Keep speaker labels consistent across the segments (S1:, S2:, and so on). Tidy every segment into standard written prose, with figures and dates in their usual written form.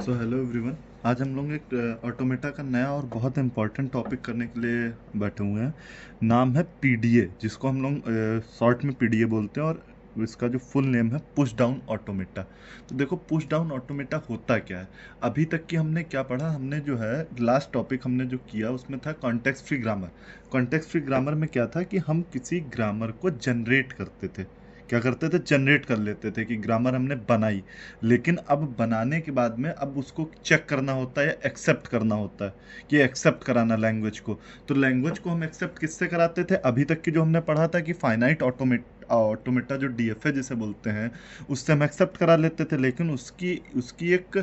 S1: So hello everyone. आज हम लोग एक ऑटोमेटा का नया और बहुत इम्पोर्टेंट टॉपिक करने के लिए बैठे हुए हैं। नाम है पीडीए, जिसको हम लोग शॉर्ट में पीडीए बोलते हैं, और इसका जो फुल नेम है पुश डाउन ऑटोमेटा। तो देखो, पुश डाउन ऑटोमेटा होता क्या है। अभी तक की हमने क्या पढ़ा, हमने जो है लास्ट टॉपिक हमने जो किया उसमें था context free grammar. Context free grammar में क्या था कि हम किसी ग्रामर को जनरेट करते थे। क्या करते थे, जनरेट कर लेते थे कि ग्रामर हमने बनाई, लेकिन अब बनाने के बाद में अब उसको चेक करना होता है या एक्सेप्ट करना होता है, कि एक्सेप्ट कराना लैंग्वेज को। तो लैंग्वेज को हम एक्सेप्ट किससे कराते थे, अभी तक की जो हमने पढ़ा था कि फाइनाइट ऑटोमेटा जो डीएफए जिसे बोलते हैं, उससे हम एक्सेप्ट करा लेते थे। लेकिन उसकी उसकी एक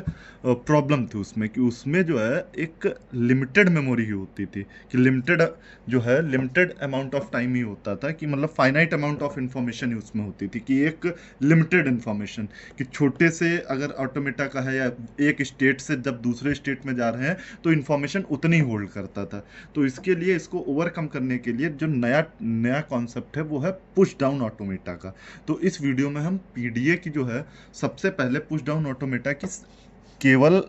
S1: प्रॉब्लम थी उसमें, कि उसमें जो है एक लिमिटेड मेमोरी ही होती थी, कि लिमिटेड जो है लिमिटेड अमाउंट ऑफ टाइम ही होता था, कि मतलब फाइनाइट अमाउंट ऑफ इंफॉर्मेशन ही उसमें होती थी, कि एक लिमिटेड इंफॉर्मेशन, कि छोटे से अगर ऑटोमेटा का है या एक स्टेट से जब दूसरे स्टेट में जा रहे हैं तो इन्फॉर्मेशन उतनी होल्ड करता था। तो इसके लिए, इसको ओवरकम करने के लिए जो नया नया कॉन्सेप्ट है वो है पुश डाउन ऑटोमेटा का। तो इस वीडियो में हम पीडीए की जो है सबसे पहले पुश डाउन ऑटोमेटा की केवल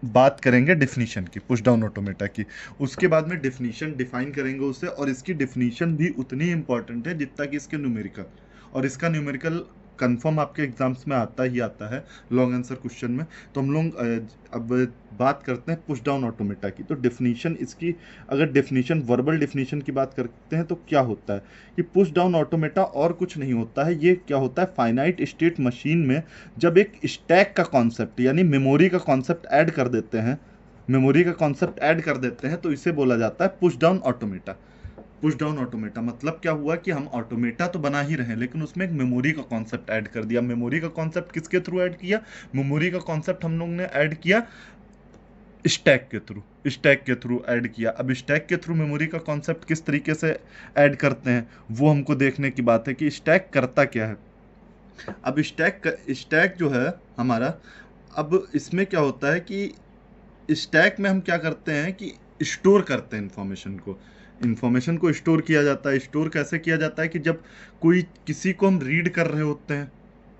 S1: बात करेंगे, डिफिनीशन की, पुश डाउन ऑटोमेटा की। उसके बाद में डिफिनीशन डिफाइन करेंगे उससे, और इसकी डिफिनीशन भी उतनी इंपॉर्टेंट है जितना कि इसके न्यूमेरिकल। और इसका न्यूमेरिकल कंफर्म आपके एग्जाम्स में आता ही आता है, लॉन्ग आंसर क्वेश्चन में। तो हम लोग अब बात करते हैं पुश डाउन ऑटोमेटा की। तो डिफिनीशन इसकी, अगर डिफिनीशन वर्बल डिफिनीशन की बात करते हैं तो क्या होता है कि पुश डाउन ऑटोमेटा और कुछ नहीं होता है। ये क्या होता है, फाइनाइट स्टेट मशीन में जब एक स्टैक का कॉन्सेप्ट यानी मेमोरी का कॉन्सेप्ट ऐड कर देते हैं, मेमोरी का कॉन्सेप्ट ऐड कर देते हैं, तो इसे बोला जाता है push down automata. Push down automata मतलब क्या हुआ कि हम ऑटोमेटा तो बना ही रहे हैं, लेकिन उसमें एक मेमोरी का कॉन्सेप्ट ऐड कर दिया। मेमोरी का कॉन्सेप्ट किसके थ्रू ऐड किया, मेमोरी का कॉन्सेप्ट हम लोग ने ऐड किया स्टैक के थ्रू ऐड किया। अब स्टैक के थ्रू मेमोरी का कॉन्सेप्ट किस तरीके से ऐड करते हैं, वो हमको देखने की बात है कि स्टैक करता क्या है। अब स्टैक जो है हमारा, अब इसमें क्या होता है कि स्टैक में हम क्या करते हैं कि स्टोर करते हैं इंफॉर्मेशन को स्टोर किया जाता है। स्टोर कैसे किया जाता है कि जब कोई किसी को हम रीड कर रहे होते हैं,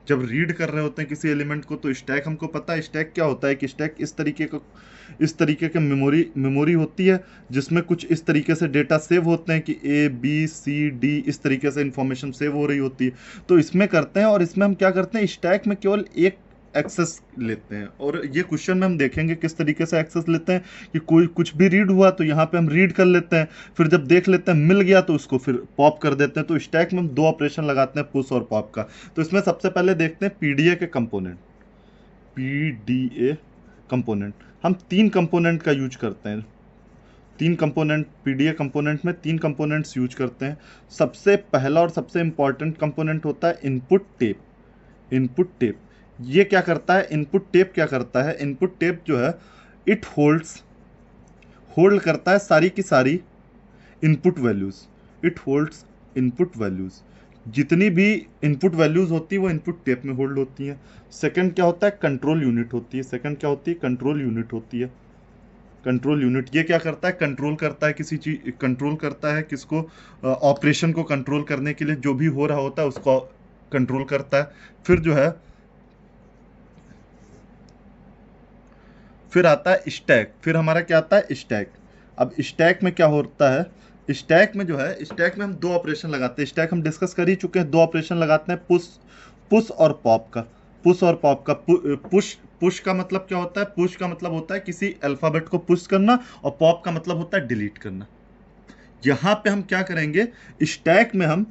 S1: जब रीड कर रहे होते हैं किसी एलिमेंट को, तो स्टैक हमको पता है स्टैक क्या होता है, कि स्टैक इस तरीके के मेमोरी होती है, जिसमें कुछ इस तरीके से डेटा सेव होते हैं कि ए बी सी डी, इस तरीके से इंफॉर्मेशन सेव हो रही होती है। तो इसमें करते हैं, और इसमें हम क्या करते हैं, स्टैक में केवल एक एक्सेस लेते हैं। और ये क्वेश्चन में हम देखेंगे किस तरीके से एक्सेस लेते हैं, कि कोई कुछ भी रीड हुआ तो यहाँ पे हम रीड कर लेते हैं, फिर जब देख लेते हैं मिल गया तो उसको फिर पॉप कर देते हैं। तो स्टैक में हम दो ऑपरेशन लगाते हैं, पुश और पॉप का। तो इसमें सबसे पहले देखते हैं पीडीए के कंपोनेंट। पीडीए कंपोनेंट, हम तीन कंपोनेंट का यूज करते हैं। तीन कंपोनेंट, पीडीए कंपोनेंट में तीन कंपोनेंट्स यूज करते हैं। सबसे पहला और सबसे इंपॉर्टेंट कंपोनेंट होता है इनपुट टेप। इनपुट टेप ये क्या करता है, इनपुट टेप क्या करता है, इनपुट टेप जो है इट होल्ड करता है सारी की सारी input values. It holds input values, जितनी भी इनपुट वैल्यूज होती है वो इनपुट टेप में होल्ड होती हैं। सेकंड क्या होता है, कंट्रोल यूनिट होती है। सेकंड क्या होती है, कंट्रोल यूनिट होती है। कंट्रोल यूनिट ये क्या करता है, कंट्रोल करता है किसी चीज, कंट्रोल करता है किसको, ऑपरेशन को कंट्रोल करने के लिए, जो भी हो रहा होता है उसको कंट्रोल करता है। फिर जो है, फिर आता है स्टैक। फिर हमारा क्या आता है, स्टैक। अब स्टैक में क्या होता है, स्टैक में जो है, स्टैक में हम दो ऑपरेशन लगाते हैं। स्टैक हम डिस्कस कर ही चुके हैं, दो ऑपरेशन लगाते हैं, पुश पुश और पॉप का। पुश और पॉप का, पुश पुश का मतलब क्या होता है, पुश का मतलब होता है किसी अल्फाबेट को पुश करना, और पॉप का मतलब होता है डिलीट करना। यहां पे हम क्या करेंगे, स्टैक में हम,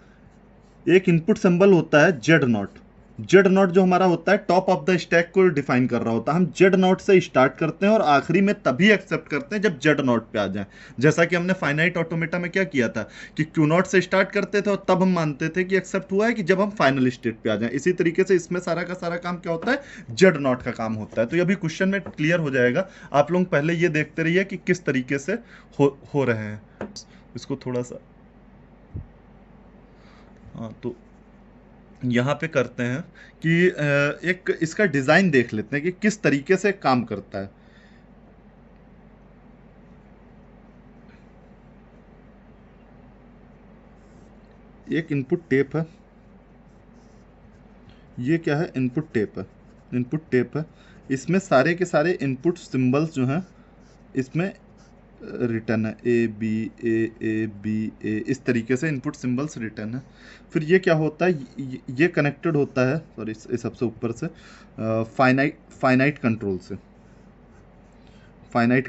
S1: एक इनपुट सिंबल होता है जेड नॉट। जेड नॉट जो हमारा होता है टॉप ऑफ द स्टैक को डिफाइन कर रहा होता है। हम जेड नॉट से स्टार्ट करते हैं और आखिरी में तभी एक्सेप्ट करते हैं जब जेड नॉट पे आ जाए। जैसा कि हमने फाइनाइट ऑटोमेटा में क्या किया था, कि क्यू नॉट से स्टार्ट करते थे और तब हम मानते थे कि एक्सेप्ट हुआ है कि जब हम फाइनल स्टेट पे आ जाए। इसी तरीके से इसमें सारा का सारा काम क्या होता है, जेड नॉट का काम होता है। तो ये अभी क्वेश्चन में क्लियर हो जाएगा। आप लोग पहले ये देखते रहिए कि किस तरीके से हो रहे हैं। इसको थोड़ा सा, हाँ, तो यहाँ पे करते हैं कि एक इसका डिज़ाइन देख लेते हैं कि किस तरीके से काम करता है। एक इनपुट टेप है, ये क्या है, इनपुट टेप है। इनपुट टेप है, इसमें सारे के सारे इनपुट सिंबल्स जो हैं इसमें रिटर्न है, ए बी ए, इस तरीके से इनपुट सिंबल्स रिटर्न है। फिर ये क्या होता है, ये कनेक्टेड होता है, सॉरी इस सबसे ऊपर से फाइनाइट कंट्रोल से। फाइनाइट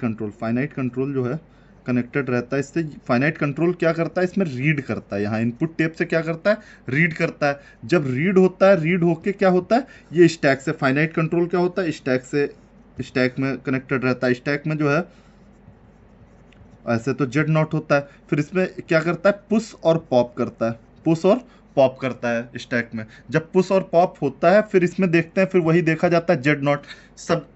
S1: कंट्रोल जो है कनेक्टेड रहता है इससे। फाइनाइट कंट्रोल क्या करता है, इसमें रीड करता है, यहाँ इनपुट टेप से क्या करता है, रीड करता है। जब रीड होता है, रीड होके क्या होता है, ये स्टैक से, फाइनाइट कंट्रोल क्या होता है, स्टैक से, स्टैक में कनेक्टेड रहता है। स्टैक में जो है ऐसे तो जेड नॉट होता है, फिर इसमें क्या करता है, पुश और पॉप करता है, पुश और पॉप करता है स्टैक में। जब पुश और पॉप होता है फिर इसमें देखते हैं, फिर वही देखा जाता है जेड नॉट। सब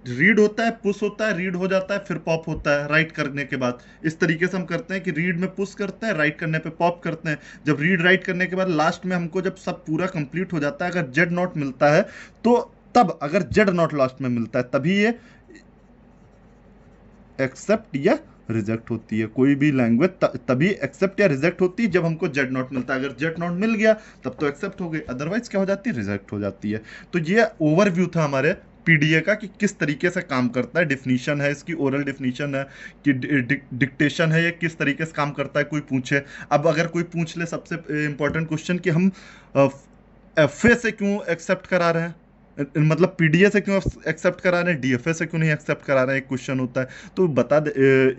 S1: रीड होता है, पुश होता है, रीड हो जाता है, फिर पॉप होता है राइट करने के बाद। इस तरीके से हम करते हैं कि रीड में पुश करते हैं, राइट करने पे पॉप करते हैं। जब रीड राइट करने के बाद लास्ट में हमको जब सब पूरा कंप्लीट हो जाता है, अगर जेड नॉट मिलता है तो तब, अगर जेड नॉट लास्ट में मिलता है तभी ये एक्सेप्ट या रिजेक्ट होती है। कोई भी लैंग्वेज तभी एक्सेप्ट या रिजेक्ट होती है जब हमको जेड नॉट मिलता है। अगर जेड नॉट मिल गया तब तो एक्सेप्ट हो गई, अदरवाइज क्या हो जाती है, रिजेक्ट हो जाती है। तो ये ओवरव्यू था हमारे पीडीए का कि किस तरीके से काम करता है। डिफिनीशन है इसकी, ओरल डिफिनीशन है कि डिक्टेशन है, ये किस तरीके से काम करता है, कोई पूछे। अब अगर कोई पूछ ले सबसे इंपॉर्टेंट क्वेश्चन कि हम एफए से क्यों एक्सेप्ट करा रहे हैं, मतलब पीडीए से क्यों एक्सेप्ट करा रहे हैं, डीएफए से क्यों नहीं एक्सेप्ट करा रहे हैं, एक क्वेश्चन होता है। तो बता दे,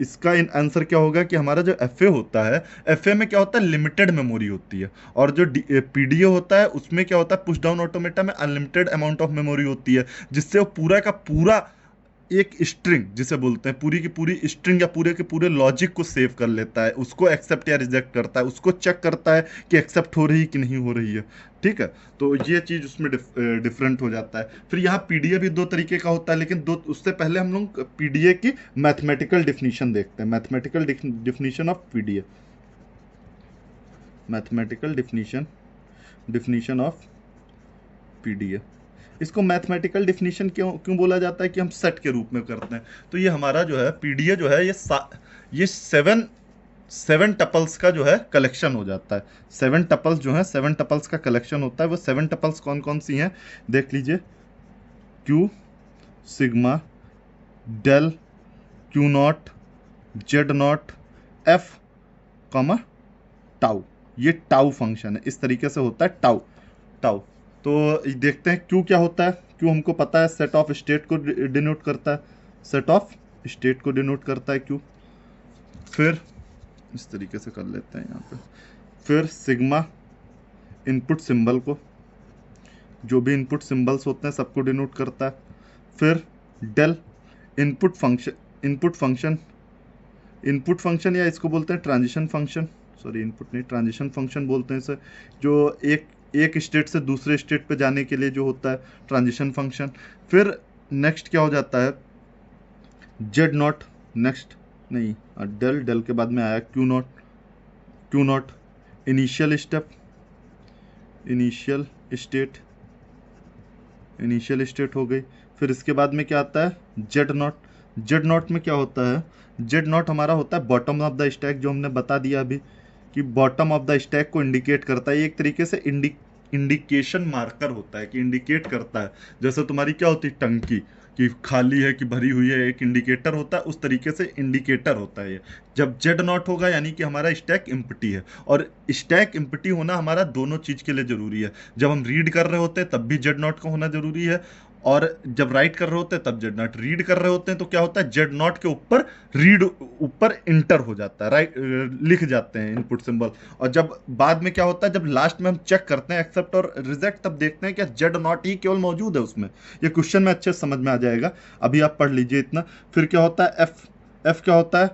S1: इसका आंसर क्या होगा कि हमारा जो एफए होता है, एफए में क्या होता है, लिमिटेड मेमोरी होती है। और जो पीडीए होता है उसमें क्या होता है, पुश डाउन ऑटोमेटा में अनलिमिटेड अमाउंट ऑफ मेमोरी होती है, जिससे वो पूरा का पूरा एक स्ट्रिंग जिसे बोलते हैं, पूरी की पूरी स्ट्रिंग या पूरे के पूरे लॉजिक को सेव कर लेता है, उसको एक्सेप्ट या रिजेक्ट करता है, उसको चेक करता है कि एक्सेप्ट हो रही है कि नहीं हो रही है। ठीक है, तो ये चीज़ उसमें डिफरेंट हो जाता है। फिर यहाँ पीडीए भी दो तरीके का होता है, लेकिन दो, उससे पहले हम लोग पीडीए की मैथमेटिकल डिफिनीशन देखते हैं। Mathematical definition of PDA, mathematical definition of PDA. इसको मैथमेटिकल डिफिनीशन क्यों बोला जाता है कि हम सेट के रूप में करते हैं। तो ये हमारा जो है पीडीए जो है, ये सेवन टपल्स का जो है कलेक्शन हो जाता है। 7 टपल्स जो है, 7 टपल्स का कलेक्शन होता है। वो 7 टपल्स कौन कौन सी हैं देख लीजिए, Q, sigma, del, Q naught, Z naught, F, comma, tau. ये टाउ फंक्शन है, इस तरीके से होता है टाउ। टाउ तो देखते हैं क्यू क्या होता है। क्यू हमको पता है, सेट ऑफ स्टेट को डिनोट करता है, सेट ऑफ स्टेट को डिनोट करता है क्यू। फिर इस तरीके से कर लेते हैं यहाँ पे। फिर सिग्मा इनपुट सिंबल को, जो भी इनपुट सिंबल्स होते हैं सबको डिनोट करता है। फिर डेल इनपुट फंक्शन या इसको बोलते हैं ट्रांजिशन फंक्शन, सॉरी इनपुट नहीं, ट्रांजिशन फंक्शन बोलते हैं इसे, जो एक स्टेट से दूसरे स्टेट पे जाने के लिए जो होता है, ट्रांजिशन फंक्शन। फिर नेक्स्ट क्या हो जाता है, जेड नॉट, नेक्स्ट नहीं, डेल के बाद में आया क्यू नॉट, इनिशियल स्टेट हो गई। फिर इसके बाद में क्या आता है, जेड नॉट में क्या होता है, जेड नॉट हमारा होता है बॉटम ऑफ द स्टैक, जो हमने बता दिया अभी कि बॉटम ऑफ द स्टैक को इंडिकेट करता है। एक तरीके से इंडिकेशन मार्कर होता है कि इंडिकेट करता है, जैसे तुम्हारी क्या होती है टंकी कि खाली है कि भरी हुई है, एक इंडिकेटर होता है, उस तरीके से इंडिकेटर होता है ये। जब जेड नॉट होगा यानी कि हमारा स्टैक एम्प्टी है, और स्टैक एम्प्टी होना हमारा दोनों चीज़ के लिए ज़रूरी है। जब हम रीड कर रहे होते हैं तब भी जेड नॉट का होना ज़रूरी है, और जब राइट कर रहे होते हैं तब जेड नॉट। रीड कर रहे होते हैं तो क्या होता है, जेड नॉट के ऊपर रीड ऊपर इंटर हो जाता है, राइट लिख जाते हैं इनपुट सिंबल। और जब बाद में क्या होता है, जब लास्ट में हम चेक करते हैं एक्सेप्ट और रिजेक्ट, तब देखते हैं कि जेड नॉट ही केवल मौजूद है उसमें। ये क्वेश्चन में अच्छे से समझ में आ जाएगा, अभी आप पढ़ लीजिए इतना। फिर क्या होता है, एफ क्या होता है,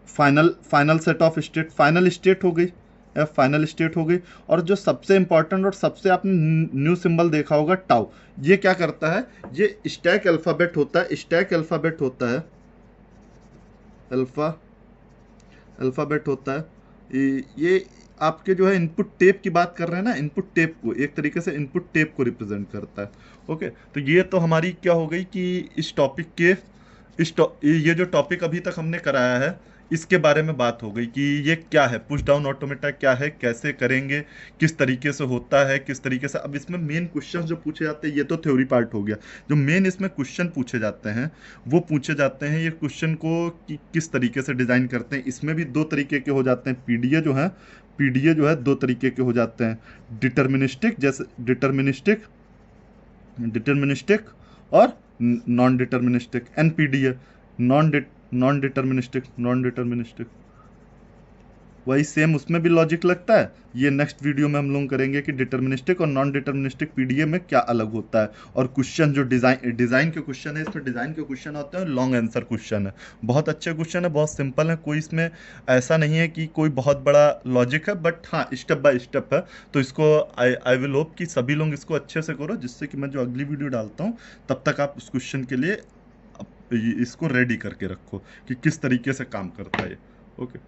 S1: final set of state, final state हो गई, एफ फाइनल स्टेट हो गई। और जो सबसे इंपॉर्टेंट और सबसे आपने न्यू सिंबल देखा होगा, टाउ, ये क्या करता है, ये स्टैक अल्फाबेट होता है, अल्फाबेट होता है। ये आपके जो है इनपुट टेप की बात कर रहे हैं ना, इनपुट टेप को एक तरीके से इनपुट टेप को रिप्रेजेंट करता है। ओके, तो ये तो हमारी क्या हो गई कि इस टॉपिक के ये जो टॉपिक अभी तक हमने कराया है, इसके बारे में बात हो गई कि ये क्या है, पुश डाउन ऑटोमेटा क्या है, कैसे करेंगे, किस तरीके से होता है, किस तरीके से। अब इसमें मेन क्वेश्चन जो पूछे जाते हैं, ये तो थ्योरी पार्ट हो गया। जो मेन इसमें क्वेश्चन पूछे जाते हैं वो पूछे जाते हैं ये क्वेश्चन को कि किस तरीके से डिजाइन करते हैं। इसमें भी दो तरीके के हो जाते हैं। पीडीए जो है दो तरीके के हो जाते हैं, डिटर्मिनिस्टिक, जैसे डिटर्मिनिस्टिक और नॉन डिटर्मिनिस्टिक। एनपीडीए, नॉन डिटर्मिनिस्टिक वही सेम, उसमें भी लॉजिक लगता है। ये नेक्स्ट वीडियो में हम लोग करेंगे कि डिटर्मिनिस्टिक और नॉन डिटर्मिनिस्टिक पीडीए में क्या अलग होता है। और क्वेश्चन जो डिजाइन के क्वेश्चन है, इसमें डिजाइन के क्वेश्चन होते हैं, लॉन्ग आंसर क्वेश्चन है, बहुत अच्छे क्वेश्चन है, बहुत सिंपल है, कोई इसमें ऐसा नहीं है कि कोई बहुत बड़ा लॉजिक है, बट हाँ स्टेप बाय स्टेप है। तो इसको आई विल होप कि सभी लोग इसको अच्छे से करो, जिससे कि मैं जो अगली वीडियो डालता हूँ तब तक आप उस क्वेश्चन के लिए इसको रेडी करके रखो कि किस तरीके से काम करता है। ओके।